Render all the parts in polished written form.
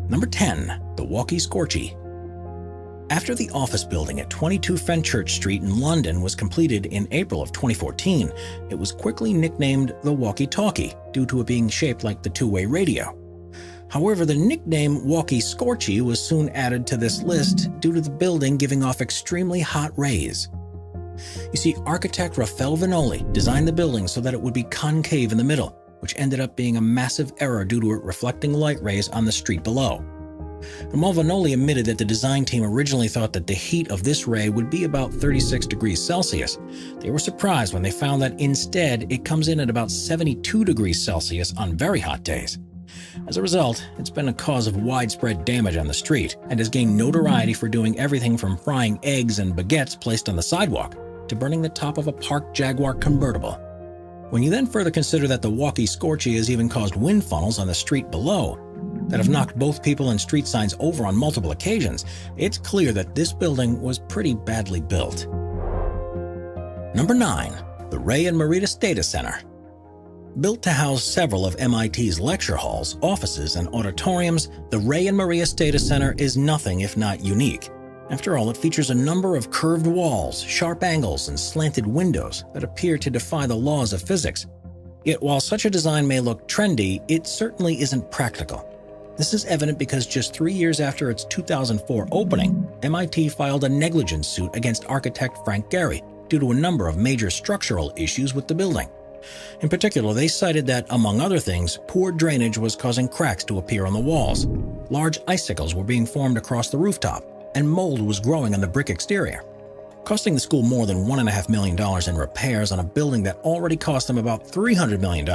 Number 10. The Walkie-Scorchie. After the office building at 22 Fenchurch Street in London was completed in April of 2014, it was quickly nicknamed the walkie-talkie due to it being shaped like the two-way radio. However, the nickname Walkie-Scorchie was soon added to this list due to the building giving off extremely hot rays. You see, architect Raffaele Vignoli designed the building so that it would be concave in the middle, which ended up being a massive error due to it reflecting light rays on the street below. And while Vignoli admitted that the design team originally thought that the heat of this ray would be about 36 degrees Celsius, they were surprised when they found that instead it comes in at about 72 degrees Celsius on very hot days. As a result, it's been a cause of widespread damage on the street and has gained notoriety for doing everything from frying eggs and baguettes placed on the sidewalk to burning the top of a parked Jaguar convertible. When you then further consider that the Walkie-Scorchie has even caused wind funnels on the street below that have knocked both people and street signs over on multiple occasions, it's clear that this building was pretty badly built. Number 9. The Ray and Marietta Data Center. Built to house several of MIT's lecture halls, offices, and auditoriums, the Ray and Marietta Data Center is nothing if not unique. After all, it features a number of curved walls, sharp angles, and slanted windows that appear to defy the laws of physics. Yet while such a design may look trendy, it certainly isn't practical. This is evident because just 3 years after its 2004 opening, MIT filed a negligence suit against architect Frank Gehry due to a number of major structural issues with the building. In particular, they cited that, among other things, poor drainage was causing cracks to appear on the walls, large icicles were being formed across the rooftop, and mold was growing on the brick exterior. Costing the school more than $1.5 million in repairs on a building that already cost them about $300 million,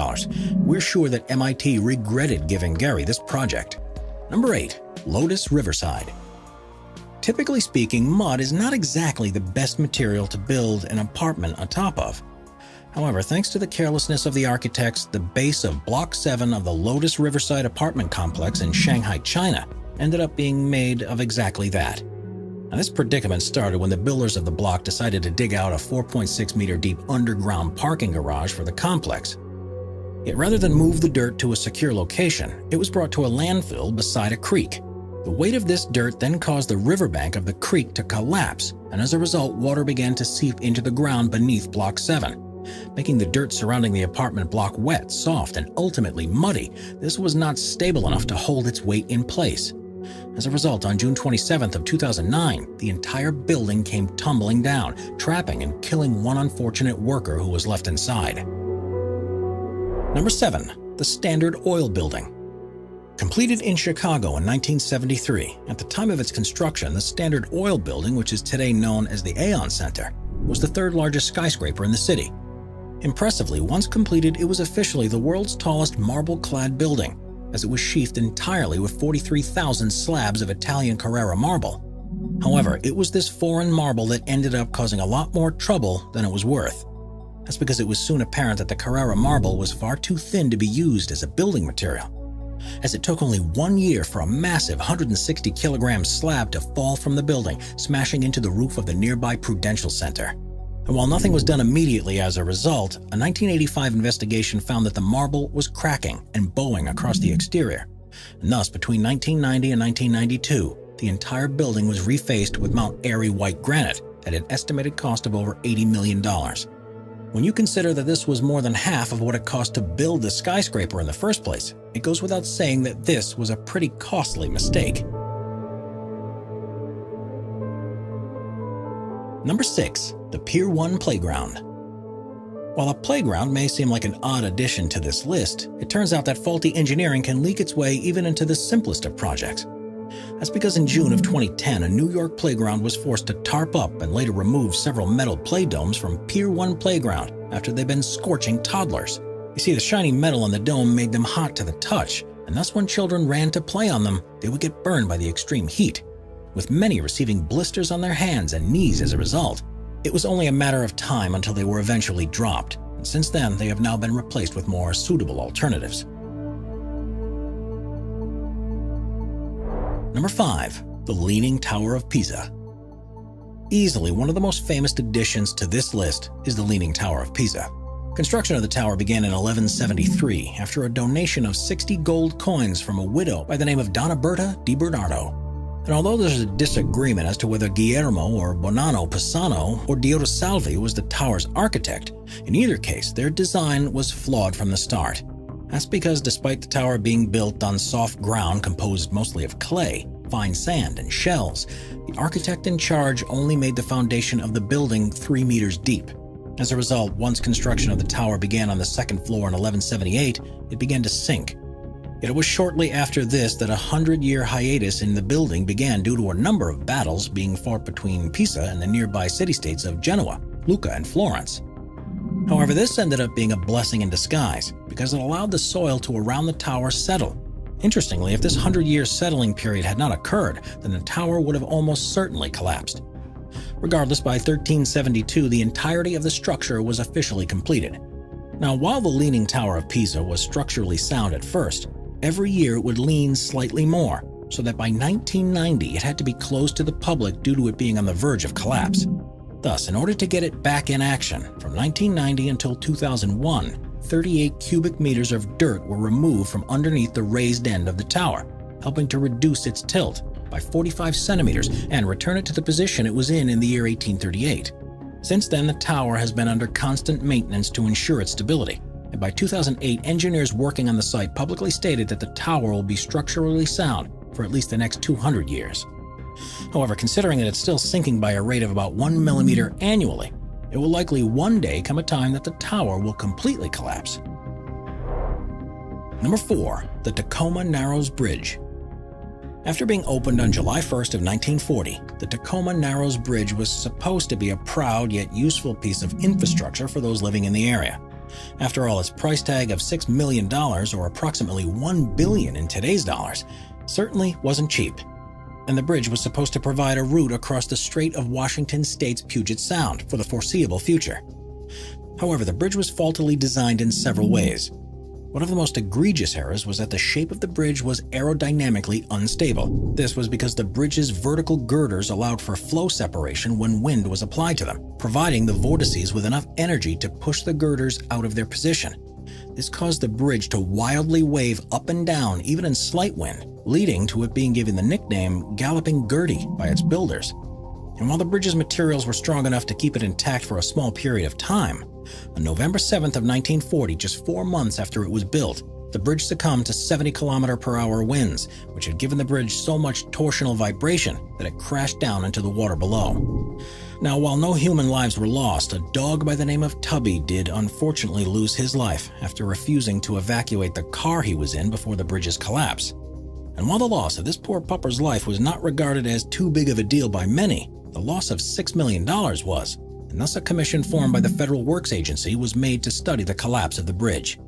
we're sure that MIT regretted giving Gehry this project. Number 8. Lotus Riverside. Typically speaking, mud is not exactly the best material to build an apartment on top of. However, thanks to the carelessness of the architects, the base of Block 7 of the Lotus Riverside apartment complex in Shanghai, China, ended up being made of exactly that. Now, this predicament started when the builders of the block decided to dig out a 4.6-meter deep underground parking garage for the complex. Yet rather than move the dirt to a secure location, it was brought to a landfill beside a creek. The weight of this dirt then caused the riverbank of the creek to collapse, and as a result, water began to seep into the ground beneath Block 7. Making the dirt surrounding the apartment block wet, soft, and ultimately muddy. This was not stable enough to hold its weight in place. As a result, on June 27th of 2009, the entire building came tumbling down, trapping and killing one unfortunate worker who was left inside. Number 7. The Standard Oil Building. Completed in Chicago in 1973, at the time of its construction, the Standard Oil Building, which is today known as the Aon Center, was the third largest skyscraper in the city. Impressively, once completed, it was officially the world's tallest marble-clad building, as it was sheathed entirely with 43,000 slabs of Italian Carrara marble. However, it was this foreign marble that ended up causing a lot more trouble than it was worth. That's because it was soon apparent that the Carrara marble was far too thin to be used as a building material, as it took only 1 year for a massive 160-kilogram slab to fall from the building, smashing into the roof of the nearby Prudential Center. And while nothing was done immediately as a result, a 1985 investigation found that the marble was cracking and bowing across the exterior. And thus, between 1990 and 1992, the entire building was refaced with Mount Airy white granite at an estimated cost of over $80 million. When you consider that this was more than half of what it cost to build the skyscraper in the first place, it goes without saying that this was a pretty costly mistake. Number 6. The Pier 1 Playground. While a playground may seem like an odd addition to this list, it turns out that faulty engineering can leak its way even into the simplest of projects. That's because in June of 2010, a New York playground was forced to tarp up and later remove several metal play domes from Pier 1 Playground after they'd been scorching toddlers. You see, the shiny metal on the dome made them hot to the touch, and thus when children ran to play on them, they would get burned by the extreme heat, with many receiving blisters on their hands and knees as a result. It was only a matter of time until they were eventually dropped, and since then they have now been replaced with more suitable alternatives. Number 5. The Leaning Tower of Pisa. Easily one of the most famous additions to this list is the Leaning Tower of Pisa. Construction of the tower began in 1173 after a donation of 60 gold coins from a widow by the name of Donna Berta di Bernardo. And although there's a disagreement as to whether Guillermo or Bonanno Pisano or Diodo Salvi was the tower's architect, in either case, their design was flawed from the start. That's because despite the tower being built on soft ground composed mostly of clay, fine sand, and shells, the architect in charge only made the foundation of the building 3 meters deep. As a result, once construction of the tower began on the second floor in 1178, it began to sink. It was shortly after this that a 100-year hiatus in the building began due to a number of battles being fought between Pisa and the nearby city-states of Genoa, Lucca, and Florence. However, this ended up being a blessing in disguise because it allowed the soil to around the tower settle. Interestingly, if this 100-year settling period had not occurred, then the tower would have almost certainly collapsed. Regardless, by 1372, the entirety of the structure was officially completed. Now, while the Leaning Tower of Pisa was structurally sound at first, every year it would lean slightly more, so that by 1990 it had to be closed to the public due to it being on the verge of collapse. Thus, in order to get it back in action, from 1990 until 2001, 38 cubic meters of dirt were removed from underneath the raised end of the tower, helping to reduce its tilt by 45 centimeters and return it to the position it was in the year 1838. Since then, the tower has been under constant maintenance to ensure its stability, and by 2008, engineers working on the site publicly stated that the tower will be structurally sound for at least the next 200 years. However, considering that it's still sinking by a rate of about 1 millimeter annually, it will likely one day come a time that the tower will completely collapse. Number 4. The Tacoma Narrows Bridge. After being opened on July 1st of 1940, the Tacoma Narrows Bridge was supposed to be a proud yet useful piece of infrastructure for those living in the area. After all, its price tag of $6 million, or approximately $1 billion in today's dollars, certainly wasn't cheap. And the bridge was supposed to provide a route across the Strait of Washington State's Puget Sound for the foreseeable future. However, the bridge was faultily designed in several ways. One of the most egregious errors was that the shape of the bridge was aerodynamically unstable. This was because the bridge's vertical girders allowed for flow separation when wind was applied to them, providing the vortices with enough energy to push the girders out of their position. This caused the bridge to wildly wave up and down even in slight wind, leading to it being given the nickname Galloping Gertie by its builders. And while the bridge's materials were strong enough to keep it intact for a small period of time, on November 7th of 1940, just 4 months after it was built, the bridge succumbed to 70 km/h winds, which had given the bridge so much torsional vibration that it crashed down into the water below. Now, while no human lives were lost, a dog by the name of Tubby did unfortunately lose his life after refusing to evacuate the car he was in before the bridge's collapse. And while the loss of this poor pupper's life was not regarded as too big of a deal by many, the loss of $6 million was, and thus a commission formed by the Federal Works Agency was made to study the collapse of the bridge.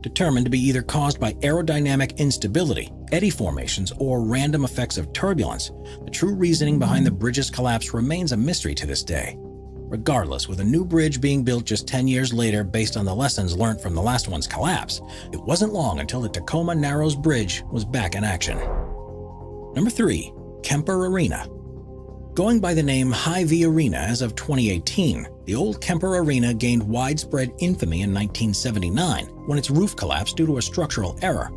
Determined to be either caused by aerodynamic instability, eddy formations, or random effects of turbulence, the true reasoning behind the bridge's collapse remains a mystery to this day. Regardless, with a new bridge being built just 10 years later based on the lessons learned from the last one's collapse, it wasn't long until the Tacoma Narrows Bridge was back in action. Number 3. Kemper Arena. Going by the name Hy-Vee Arena as of 2018, the old Kemper Arena gained widespread infamy in 1979 when its roof collapsed due to a structural error.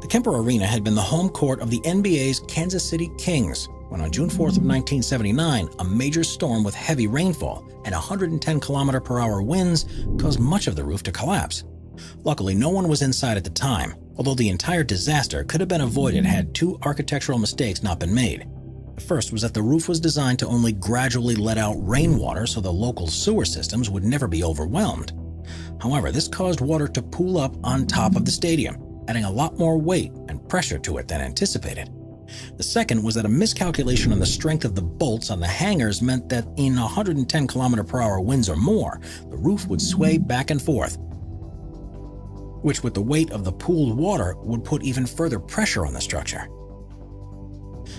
The Kemper Arena had been the home court of the NBA's Kansas City Kings when on June 4th of 1979, a major storm with heavy rainfall and 110 km/h winds caused much of the roof to collapse. Luckily, no one was inside at the time, although the entire disaster could have been avoided had 2 architectural mistakes not been made. The first was that the roof was designed to only gradually let out rainwater so the local sewer systems would never be overwhelmed. However, this caused water to pool up on top of the stadium, adding a lot more weight and pressure to it than anticipated. The second was that a miscalculation on the strength of the bolts on the hangers meant that in 110 km/h winds or more, the roof would sway back and forth, which with the weight of the pooled water would put even further pressure on the structure.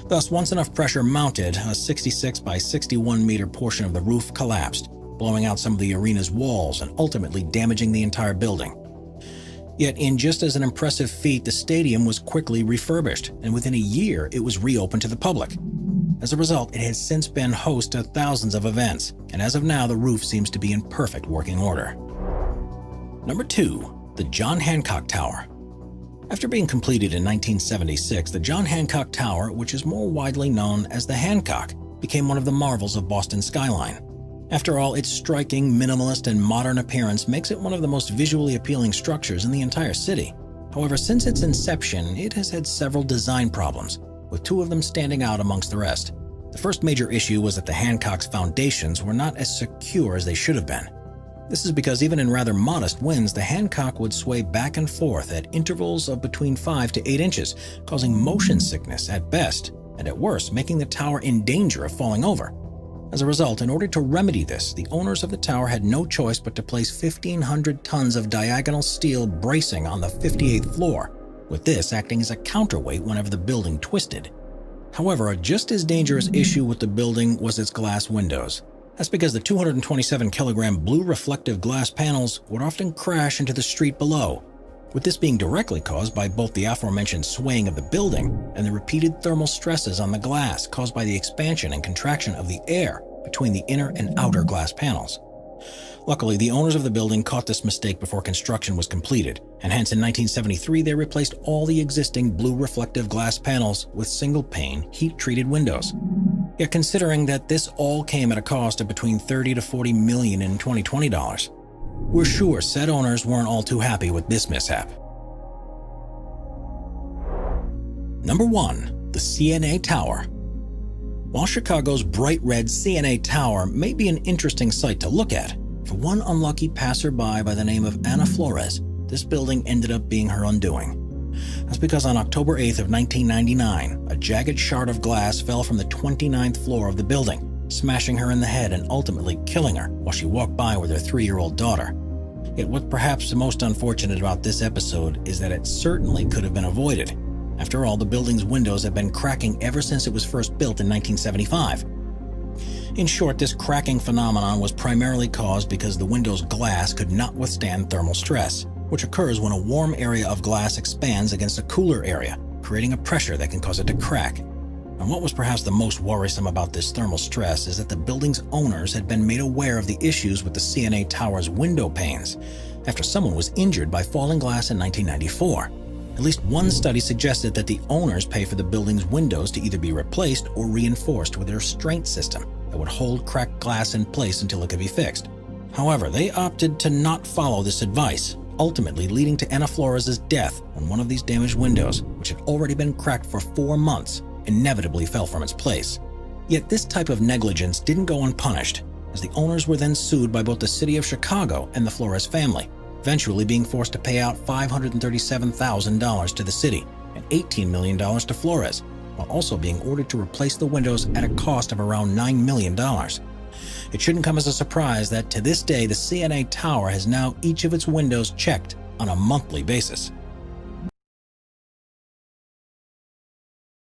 Thus, once enough pressure mounted, a 66 by 61 meter portion of the roof collapsed, blowing out some of the arena's walls and ultimately damaging the entire building. Yet, in just as an impressive feat, the stadium was quickly refurbished, and within a year it was reopened to the public. As a result, it has since been host to thousands of events, and as of now, the roof seems to be in perfect working order. Number 2. The John Hancock Tower. After being completed in 1976, the John Hancock Tower, which is more widely known as the Hancock, became one of the marvels of Boston's skyline. After all, its striking, minimalist, and modern appearance makes it one of the most visually appealing structures in the entire city. However, since its inception, it has had several design problems, with 2 of them standing out amongst the rest. The first major issue was that the Hancock's foundations were not as secure as they should have been. This is because even in rather modest winds, the Hancock would sway back and forth at intervals of between 5 to 8 inches, causing motion sickness at best, and at worst, making the tower in danger of falling over. As a result, in order to remedy this, the owners of the tower had no choice but to place 1,500 tons of diagonal steel bracing on the 58th floor, with this acting as a counterweight whenever the building twisted. However, a just as dangerous issue with the building was its glass windows. That's because the 227-kilogram blue reflective glass panels would often crash into the street below, with this being directly caused by both the aforementioned swaying of the building and the repeated thermal stresses on the glass caused by the expansion and contraction of the air between the inner and outer glass panels. Luckily, the owners of the building caught this mistake before construction was completed, and hence in 1973 they replaced all the existing blue reflective glass panels with single-pane, heat-treated windows. Yet considering that this all came at a cost of between $30 to $40 million in 2020 dollars, we're sure said owners weren't all too happy with this mishap. Number 1. The CNA Tower. While Chicago's bright red CNA Tower may be an interesting sight to look at, for one unlucky passerby by the name of Anna Flores, this building ended up being her undoing. That's because on October 8th of 1999, a jagged shard of glass fell from the 29th floor of the building, smashing her in the head and ultimately killing her while she walked by with her 3-year-old daughter. Yet what perhaps the most unfortunate about this episode is that it certainly could have been avoided. After all, the building's windows have been cracking ever since it was first built in 1975. In short, this cracking phenomenon was primarily caused because the window's glass could not withstand thermal stress, which occurs when a warm area of glass expands against a cooler area, creating a pressure that can cause it to crack. And what was perhaps the most worrisome about this thermal stress is that the building's owners had been made aware of the issues with the CNA Tower's window panes after someone was injured by falling glass in 1994. At least one study suggested that the owners pay for the building's windows to either be replaced or reinforced with a restraint system that would hold cracked glass in place until it could be fixed. However, they opted to not follow this advice, ultimately leading to Anna Flores' death when one of these damaged windows, which had already been cracked for 4 months, inevitably fell from its place. Yet this type of negligence didn't go unpunished, as the owners were then sued by both the city of Chicago and the Flores family, eventually being forced to pay out $537,000 to the city and $18 million to Flores, while also being ordered to replace the windows at a cost of around $9 million. It shouldn't come as a surprise that to this day the CNA Tower has now each of its windows checked on a monthly basis.